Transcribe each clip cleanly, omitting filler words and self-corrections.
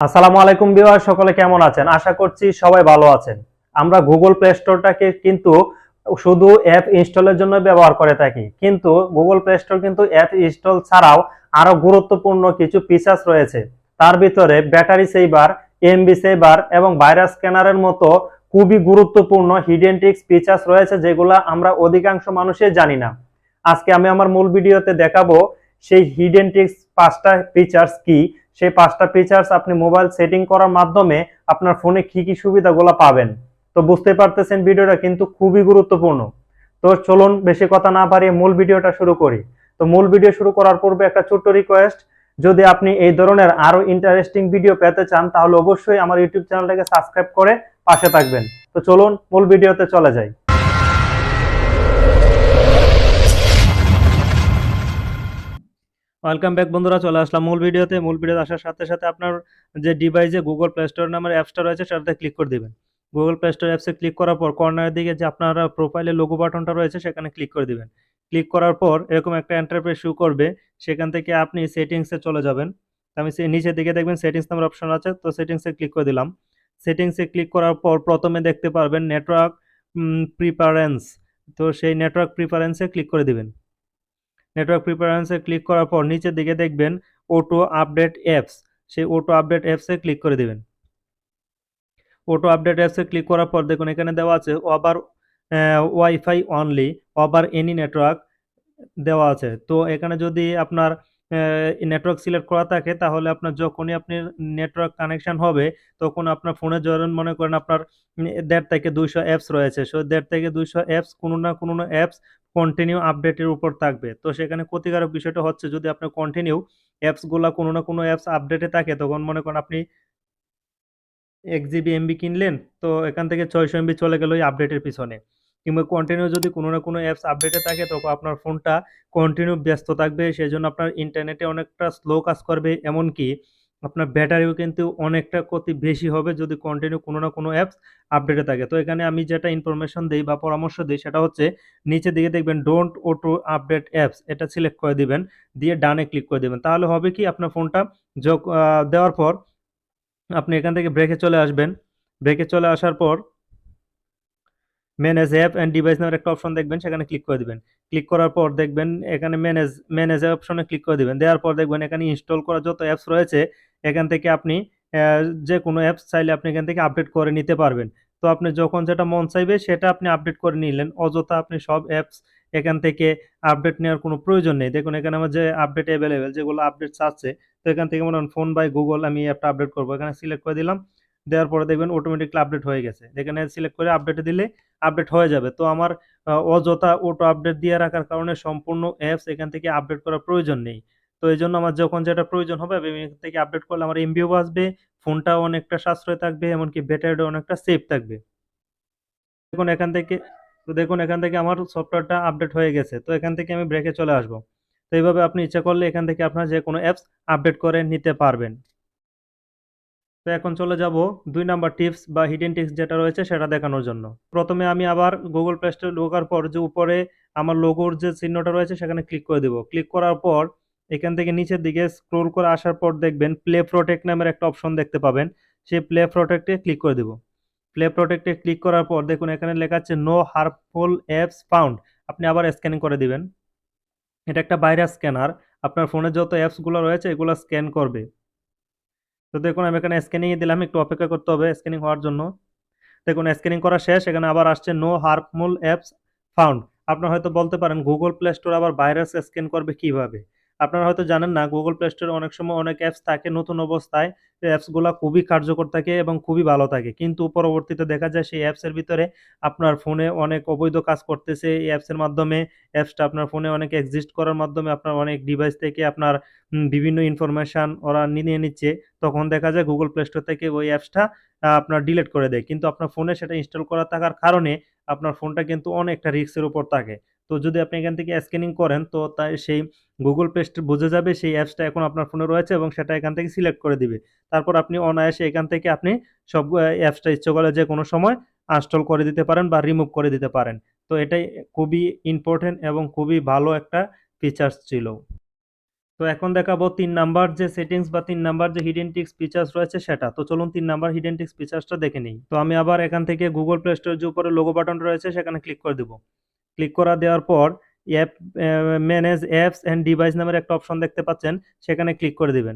আসসালামু আলাইকুম ভিউয়ার, সকলে কেমন আছেন? আশা করছি সবাই ভালো আছেন। আমরা গুগল প্লে স্টোরটাকে কিন্তু শুধু অ্যাপ ইনস্টলের জন্য ব্যবহার করে থাকি, কিন্তু গুগল প্লে স্টোর কিন্তু অ্যাপ ইনস্টল ছাড়াও আরো গুরুত্বপূর্ণ কিছু ফিচার্স রয়েছে। তার ভিতরে ব্যাটারি সেভার, এমবি সেভার এবং ভাইরাস স্ক্যানারের মতো খুবই গুরুত্বপূর্ণ হিডেন ট্রিক্স ফিচার্স রয়েছে, যেগুলো আমরা অধিকাংশ মানুষই জানি না। আজকে আমি আমার মূল ভিডিওতে দেখাবো সেই হিডেন ট্রিক্স 5টা ফিচার্স কি। সেই 5টা ফিচার্স আপনি মোবাইল সেটিং করার মাধ্যমে আপনার ফোনে কি কি সুবিধাগুলো পাবেন। তো বুঝতে পারতেছেন ভিডিওটা কিন্তু খুবই গুরুত্বপূর্ণ। তো চলুন বেশি কথা না বাড়িয়ে মূল ভিডিওটা শুরু করি। তো মূল ভিডিও শুরু করার পূর্বে একটা ছোট্ট রিকোয়েস্ট, যদি আপনি এই ধরনের আরো ইন্টারেস্টিং ভিডিও পেতে চান তাহলে অবশ্যই আমার ইউটিউব চ্যানেলটাকে সাবস্ক্রাইব করে পাশে থাকবেন। তো চলুন মূল ভিডিওতে চলে যাই। ওয়েলকাম ব্যাক বন্ধুরা, চলে আসলাম মূল ভিডিওতে। মূল ভিডিওতে আসার সাথে সাথে আপনার যে ডিভাইসে গুগল প্লে স্টোর নামের অ্যাপসটা রয়েছে সেটাতে ক্লিক করে দিবেন। গুগল প্লে স্টোর অ্যাপসে ক্লিক করার পর কর্নারের দিকে যে আপনার প্রোফাইলের লোগো বাটনটা রয়েছে সেখানে ক্লিক করে দিবেন। ক্লিক করার পর এরকম একটা ইন্টারফেস শো করবে। সেখান থেকে আপনি সেটিংসে চলে যাবেন। আমি নিচের দিকে দেখবেন সেটিংস নামের অপশন আছে, তো সেটিংসে ক্লিক করে দিলাম। সেটিংসে ক্লিক করার পর প্রথমে দেখতে পারবেন নেটওয়ার্ক প্রিফারেন্স। তো সেই নেটওয়ার্ক প্রিফারেন্সে ক্লিক করে দিবেন। নেটওয়ার্ক প্রিফারেন্সে ক্লিক করার পর নিচের দিকে দেখবেন অটো আপডেট অ্যাপস। সেই অটো আপডেট অ্যাপসে ক্লিক করে দিবেন। অটো আপডেট অ্যাপসে ক্লিক করার পর দেখুন এখানে দেওয়া আছে over wifi only, over any network দেওয়া আছে। তো এখানে যদি আপনার নেটওয়ার্ক সিলেক্ট করা থাকে তাহলে আপনার যখনই আপনি নেটওয়ার্ক কানেকশন হবে তখন আপনার ফোনে ধরেন মনে করেন আপনার 1.5 থেকে 200 অ্যাপস রয়েছে, সো 1.5 থেকে 200 অ্যাপস কোনো না কোনো অ্যাপস কন্টিনিউ আপডেটের উপর থাকবে। তো সেখানে ক্ষতিকারক বিষয়টা হচ্ছে যদি আপনার কন্টিনিউ অ্যাপসগুলা কোনো না কোনো অ্যাপস আপডেটে থাকে, তখন মনে করেন আপনি 1 জিবি এমবি কিনলেন, তো এখান থেকে 600 এমবি চলে গেল ওই আপডেটের পিছনে। কিংবা কন্টিনিউ যদি কোনো না কোনো অ্যাপস আপডেটে থাকে তখন আপনার ফোনটা কন্টিনিউ ব্যস্ত থাকবে, সেজন্য আপনার ইন্টারনেটে অনেকটা স্লো কাজ করবে, এমনকি আপনার ব্যাটারিও কিন্তু অনেকটা ক্ষতি বেশি হবে যদি কন্টিনিউ কোনো না কোনো অ্যাপস আপডেটে থাকে। তো এখানে আমি যেটা ইনফরমেশন দিই বা পরামর্শ দিই সেটা হচ্ছে নিচে দিকে দেখবেন ডোন্ট অটো আপডেট অ্যাপস, এটা সিলেক্ট করে দিবেন, দিয়ে ডানে ক্লিক করে দিবেন। তাহলে হবে কি আপনার ফোনটা দেওয়ার পর আপনি এখান থেকে ব্রেকে চলে আসবেন। ব্রেকে চলে আসার পর ম্যানেজ অ্যাপ অ্যান্ড ডিভাইস নামের একটা অপশন দেখবেন, সেখানে ক্লিক করে দিবেন। ক্লিক করার পর দেখবেন এখানে ম্যানেজ অপশনে ক্লিক করে দিবেন। দেওয়ার পর দেখবেন এখানে ইনস্টল করা যত অ্যাপস রয়েছে এখান থেকে আপনি যে কোনো অ্যাপস চাইলে আপনি এখান থেকে আপডেট করে নিতে পারবেন। তো আপনি যখন যেটা মন চাইবে সেটা আপনি আপডেট করে নিলেন, অযথা আপনি সব অ্যাপস এখান থেকে আপডেট নেওয়ার কোনো প্রয়োজন নেই। দেখুন এখানে আমার যে আপডেট অ্যাভেলেবেল যেগুলো আপডেট চাচ্ছে, তো এখান থেকে মনে হন ফোন বাই গুগল আমি অ্যাপটা আপডেট করবো, এখানে সিলেক্ট করে দিলাম। দেওয়ার পরে দেখবেন অটোমেটিকলি আপডেট হয়ে গেছে। এখানে সিলেক্ট করে আপডেটে দিলে আপডেট হয়ে যাবে। তো আমার অযথা অটো আপডেট দিয়ে রাখার কারণে সম্পূর্ণ অ্যাপস এখান থেকে আপডেট করার প্রয়োজন নেই। তো এইজন্য আমার যখন যেটা প্রয়োজন হবে আমি এখান থেকে আপডেট করলে আমার এমবিও বাঁচবে, ফোনটাও অনেকটা সাশ্রয় থাকবে, এমনকি ব্যাটারিটাও অনেকটা সেফ থাকবে। দেখুন এখান থেকে দেখুন এখান থেকে আমার সফটওয়্যারটা আপডেট হয়ে গেছে। তো এখান থেকে আমি ব্রেকে চলে আসবো। তো এইভাবে আপনি ইচ্ছা করলে এখান থেকে আপনার যে কোনো অ্যাপস আপডেট করে নিতে পারবেন। তো এখন চলে যাব 2 নাম্বার টিপস বা হিডেন টিপস যেটা রয়েছে সেটা দেখানোর জন্য। প্রথমে আমি আবার গুগল প্লে স্টোরে ঢোকার পর যে উপরে আমার লোগোর যে চিহ্নটা রয়েছে সেখানে ক্লিক করে দেব। ক্লিক করার পর এখান থেকে নিচের দিকে স্ক্রল করে আসার পর দেখবেন প্লে প্রোটেক্ট নামের একটা অপশন দেখতে পাবেন। সেই প্লে প্রোটেক্টে ক্লিক করে দেব। প্লে প্রোটেক্টে ক্লিক করার পর দেখুন এখানে লেখা আছে নো হার্মফুল অ্যাপস ফাউন্ড। আপনি আবার স্ক্যানিং করে দিবেন। এটা একটা ভাইরাস স্ক্যানার, আপনার ফোনে যত অ্যাপসগুলো রয়েছে এগুলো স্ক্যান করবে। তো দেখুন আমি এখানে স্ক্যানিং এ দিলাম, একটু অপেক্ষা করতে হবে স্ক্যানিং হওয়ার জন্য। দেখুন স্ক্যানিং করা শেষ, এখানে আবার আসছে নো হার্মফুল অ্যাপস ফাউন্ড। আপনারা হয়তো বলতে পারেন গুগল প্লে স্টোর আবার ভাইরাস স্ক্যান করবে কিভাবে। আপনারা হয়তো জানেন না গুগল প্লে স্টোরে অনেক সময় অনেক অ্যাপস থাকে নতুন অবস্থায়, অ্যাপসগুলো খুবই কার্যকর থাকে এবং খুবই ভালো থাকে, কিন্তু পরবর্তীতে দেখা যায় সেই অ্যাপসের ভিতরে আপনার ফোনে অনেক অবৈধ কাজ করতেছে। এই অ্যাপসের মাধ্যমে অ্যাপসটা আপনার ফোনে অনেক এক্সিস্ট করার মাধ্যমে আপনার অনেক ডিভাইস থেকে আপনার বিভিন্ন ইনফরমেশন ওরা নিয়ে নিচ্ছে। তখন দেখা যায় গুগল প্লে স্টোর থেকে ওই অ্যাপসটা আপনার ডিলিট করে দেয়। কিন্তু আপনার ফোনে সেটা ইনস্টল করা থাকার কারণে আপনার ফোনটা কিন্তু অনেকটা রিস্কের উপর থাকে। তো যদি আপনি এখান থেকে স্ক্যানিং করেন তো তাই সেই গুগল প্লে স্টোর বুঝে যাবে সেই অ্যাপসটা এখন আপনার ফোনে রয়েছে এবং সেটা এখান থেকে সিলেক্ট করে দিবে। তারপর আপনি অনায়াসে এখান থেকে আপনি সব অ্যাপসটা ইচ্ছে করলে যেকোনো সময় আনইনস্টল করে দিতে পারেন বা রিমুভ করে দিতে পারেন। তো এটাই খুবই ইম্পোর্টেন্ট এবং খুবই ভালো একটা ফিচার্স ছিল। তো এখন দেখাবো 3 নাম্বার যে সেটিংস বা 3 নাম্বার যে হিডেন টিক্স ফিচার্স রয়েছে সেটা। তো চলুন 3 নাম্বার হিডেন টিক্স ফিচার্সটা দেখে নিই। তো আমি আবার এখান থেকে গুগল প্লে স্টোরের যে উপরে লোগো বাটন রয়েছে সেখানে ক্লিক করে দেব। ক্লিক করা দেওয়ার পর app manage apps and device নামের একটা অপশন দেখতে পাচ্ছেন, সেখানে ক্লিক করে দিবেন।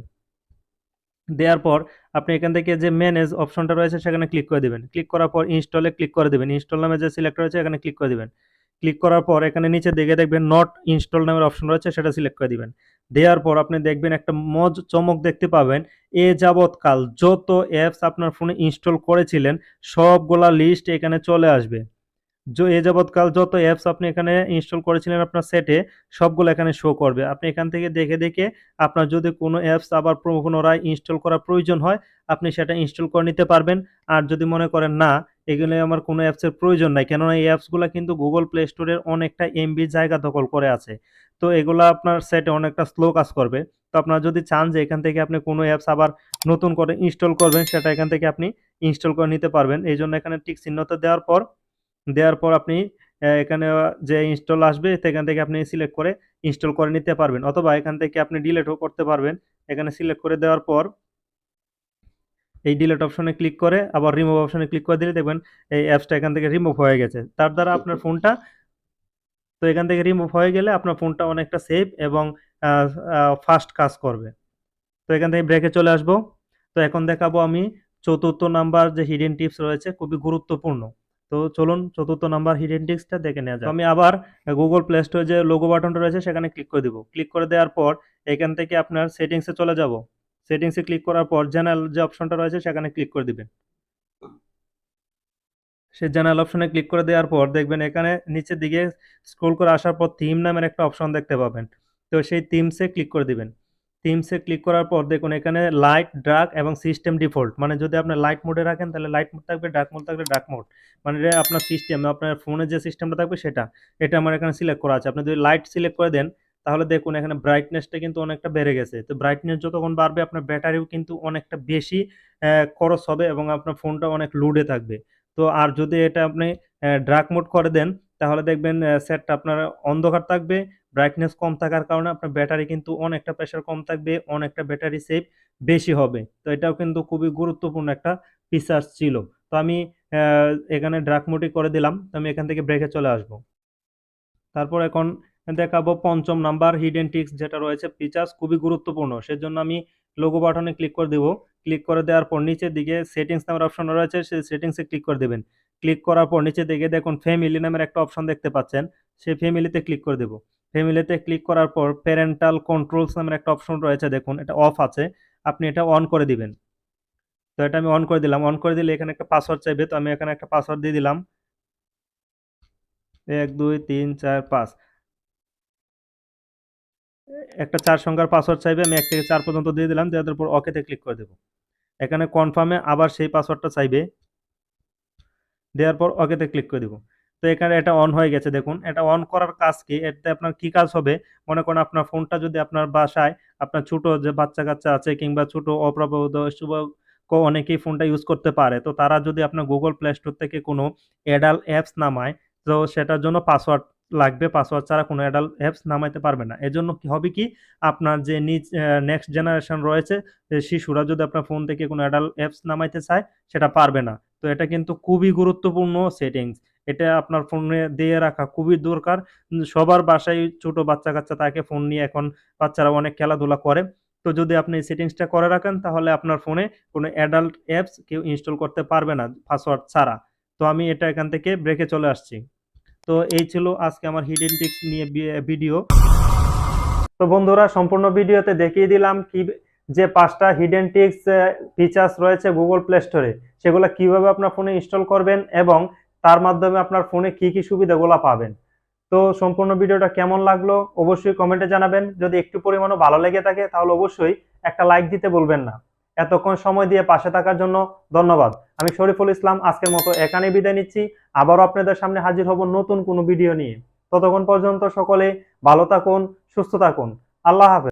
দেওয়ার পর আপনি এখান থেকে যে ম্যানেজ অপশনটা রয়েছে সেখানে ক্লিক করে দিবেন। ক্লিক করার পর ইনস্টলে ক্লিক করে দিবেন। ইনস্টল নামে যে সিলেক্ট রয়েছে এখানে ক্লিক করে দিবেন। ক্লিক করার পর এখানে নিচের দিকে দেখবেন নট ইনস্টল নামের অপশন রয়েছে, সেটা সিলেক্ট করে দিবেন। দেওয়ার পর আপনি দেখবেন একটা চমক দেখতে পাবেন। এ যাবৎকাল যত অ্যাপস আপনার ফোনে ইনস্টল করেছিলেন সবগুলা লিস্ট এখানে চলে আসবে। এ যাবৎকাল যত অ্যাপস আপনি এখানে ইনস্টল করেছিলেন আপনার সেটে সবগুলো এখানে শো করবে। আপনি এখান থেকে দেখে দেখে আপনার যদি কোনো অ্যাপস আবার পুনরায় ইনস্টল করার প্রয়োজন হয় আপনি সেটা ইনস্টল করে নিতে পারবেন। আর যদি মনে করেন না এগুলো আমার কোনো অ্যাপসের প্রয়োজন নাই, কেননা এই অ্যাপসগুলো কিন্তু গুগল প্লে স্টোরের অনেকটা এমবি জায়গা দখল করে আছে, তো এগুলো আপনার সেটে অনেকটা স্লো কাজ করবে। তো আপনারা যদি চান যে এখান থেকে আপনি কোনো অ্যাপস আবার নতুন করে ইনস্টল করবেন সেটা এখান থেকে আপনি ইনস্টল করে নিতে পারবেন। এই জন্য এখানে টিক চিহ্নটা দেওয়ার পর আপনি এখানে যে ইনস্টল আসবে সেখান থেকে আপনি সিলেক্ট করে ইনস্টল করে নিতে পারবেন, অথবা এখান থেকে আপনি ডিলিটও করতে পারবেন। এখানে সিলেক্ট করে দেওয়ার পর এই ডিলিট অপশনে ক্লিক করে আবার রিমুভ অপশনে ক্লিক করে দিলে দেখবেন এই অ্যাপসটা এখান থেকে রিমুভ হয়ে গেছে। তার দ্বারা আপনার ফোনটা, তো এখান থেকে রিমুভ হয়ে গেলে আপনার ফোনটা অনেকটা সেফ এবং ফাস্ট কাজ করবে। তো এখান থেকে ব্রেকে চলে আসবো। তো এখন দেখাবো আমি চতুর্থ নাম্বার যে হিডেন টিপস রয়েছে, খুবই গুরুত্বপূর্ণ। তো চলুন চতুর্থ নাম্বার হিডেন টিপসটা দেখে নেওয়া যাক। আমি আবার গুগল প্লে স্টোরে যে লোগো বাটনটা রয়েছে সেখানে ক্লিক করে দিব। ক্লিক করে দেওয়ার পর এখান থেকে আপনার সেটিংসে চলে যাব। সেটিংসে ক্লিক করার পর জেনারেল যে অপশনটা রয়েছে সেখানে ক্লিক করে দিবেন। সে জেনারেল অপশনে ক্লিক করে দেওয়ার পর দেখবেন এখানে নিচের দিকে স্ক্রল করে আসার পর থিম নামের একটা অপশন দেখতে পাবেন। তো সেই থিমসে ক্লিক করে দিবেন। থিমসে ক্লিক করার পর দেখুন এখানে লাইট, ডার্ক এবং সিস্টেম ডিফল্ট, মানে যদি আপনি লাইট মোডে রাখেন তাহলে লাইট মোড থাকবে, ডার্ক মোড থাকবে ডার্ক মোড, মানে এটা আপনার সিস্টেম, আপনার ফোনে যে সিস্টেমটা থাকবে সেটা, এটা আমার এখানে সিলেক্ট করা আছে। আপনি যদি লাইট সিলেক্ট করে দেন তাহলে দেখুন এখানে ব্রাইটনেসটা কিন্তু অনেকটা বেড়ে গেছে। তো ব্রাইটনেস যতক্ষণ বাড়বে আপনার ব্যাটারিও কিন্তু অনেকটা বেশি খরচ হবে এবং আপনার ফোনটা অনেক লোডে থাকবে। তো আর যদি এটা আপনি ডার্ক মোড করে দেন তাহলে দেখবেন সেটটা আপনার অন্ধকার থাকবে। ব্রাইটনেস কম থাকার কারণে আপনার ব্যাটারি কিন্তু অনেকটা প্রেশার কম থাকবে, অনেকটা ব্যাটারি সেভ বেশি হবে। তো এটাও কিন্তু খুবই গুরুত্বপূর্ণ একটা ফিচার্স ছিল। তো আমি এখানে ডার্ক মোডই করে দিলাম। তো আমি এখান থেকে ব্রেকে চলে আসবো। তারপর এখন দেখাবো পঞ্চম নাম্বার হিডেন টিক্স যেটা রয়েছে ফিচার্স, খুবই গুরুত্বপূর্ণ। সেজন্য আমি লোগো বাটনে ক্লিক করে দেব। ক্লিক করে দেওয়ার পর নিচের দিকে সেটিংস নামের অপশন রয়েছে, সেই সেটিংসে ক্লিক করে দেবেন। ক্লিক করার পর নিচের দিকে দেখুন ফ্যামিলি নামের একটা অপশন দেখতে পাচ্ছেন, সেই ফ্যামিলিতে ক্লিক করে দেব। ফ্যামিলিতে ক্লিক করার পর প্যারেন্টাল কন্ট্রোলস নামের একটা অপশন রয়েছে, দেখুন এটা অফ আছে, আপনি এটা অন করে দিবেন। তো এটা আমি অন করে দিলাম। অন করে দিলে এখানে একটা পাসওয়ার্ড চাইবে, তো আমি এখানে একটা পাসওয়ার্ড দিয়ে দিলাম 1 2 3 4 5। একটা 4 সংখ্যার পাসওয়ার্ড চাইবে, আমি 1 থেকে 4 পর্যন্ত দিয়ে দিলাম। দেওয়ার পর ওকেতে ক্লিক করে দেব। এখানে কনফার্মে আবার সেই পাসওয়ার্ডটা চাইবে, দেওয়ার পর ওকেতে ক্লিক করে দিব। তো এখানে এটা অন হয়ে গেছে। দেখুন এটা অন করার কাজ কি, এতে আপনার কি কাজ হবে, মনে করেন আপনার ফোনটা যদি আপনার বাসায় আপনার ছোট যে বাচ্চা কাচ্চা আছে কিংবা ছোট অপ্রাপ্তবয়স্ক অনেকেই ফোনটা ইউজ করতে পারে, তো তারা যদি আপনার গুগল প্লে স্টোর থেকে কোনো অ্যাডাল্ট অ্যাপস নামায় তো সেটার জন্য পাসওয়ার্ড লাগবে। পাসওয়ার্ড ছাড়া কোনো অ্যাডাল্ট অ্যাপস নামাইতে পারবে না। এজন্য কি হবে কি, আপনার যে নেক্সট জেনারেশন রয়েছে শিশুরা যদি আপনার ফোন থেকে কোনো অ্যাডাল্ট অ্যাপস নামাইতে চায় সেটা পারবে না। তো এটা কিন্তু খুবই গুরুত্বপূর্ণ সেটিংস। এটা আপনার ফোনে দিয়ে রাখা খুবই দরকার। সবার বাসায় ছোট বাচ্চা-কাচ্চা থাকে, ফোন নিয়ে এখন বাচ্চারা অনেক খেলাধুলা করে। তো যদি আপনি এই সেটিংসটা করে রাখেন তাহলে আপনার ফোনে কোনো অ্যাডাল্ট অ্যাপস কেউ ইনস্টল করতে পারবে না পাসওয়ার্ড ছাড়া। তো আমি এটা এখান থেকে ব্রেকে চলে আসছি। তো এই ছিল আজকে আমার হিডেন টিপস নিয়ে ভিডিও। তো বন্ধুরা সম্পূর্ণ ভিডিওতে দেখিয়ে দিলাম কি যে 5টা হিডেন টিপস ফিচার্স রয়েছে গুগল প্লে স্টোরে, সেগুলো কিভাবে আপনার ফোনে ইনস্টল করবেন এবং তার মাধ্যমে আপনার ফোনে কি কি সুবিধাগুলো পাবেন। তো সম্পূর্ণ ভিডিওটা কেমন লাগলো অবশ্যই কমেন্টে জানাবেন। যদি একটু পরিমাণও ভালো লেগে থাকে তাহলে অবশ্যই একটা লাইক দিতে বলবেন না। এতক্ষণ সময় দিয়ে পাশে থাকার জন্য ধন্যবাদ। আমি শরীফুল ইসলাম আজকের মতো এখানেই বিদায় নিচ্ছি। আবারও আপনাদের সামনে হাজির হব নতুন কোনো ভিডিও নিয়ে। ততক্ষণ পর্যন্ত সকলে ভালো থাকুন, সুস্থ থাকুন। আল্লাহ হাফেজ।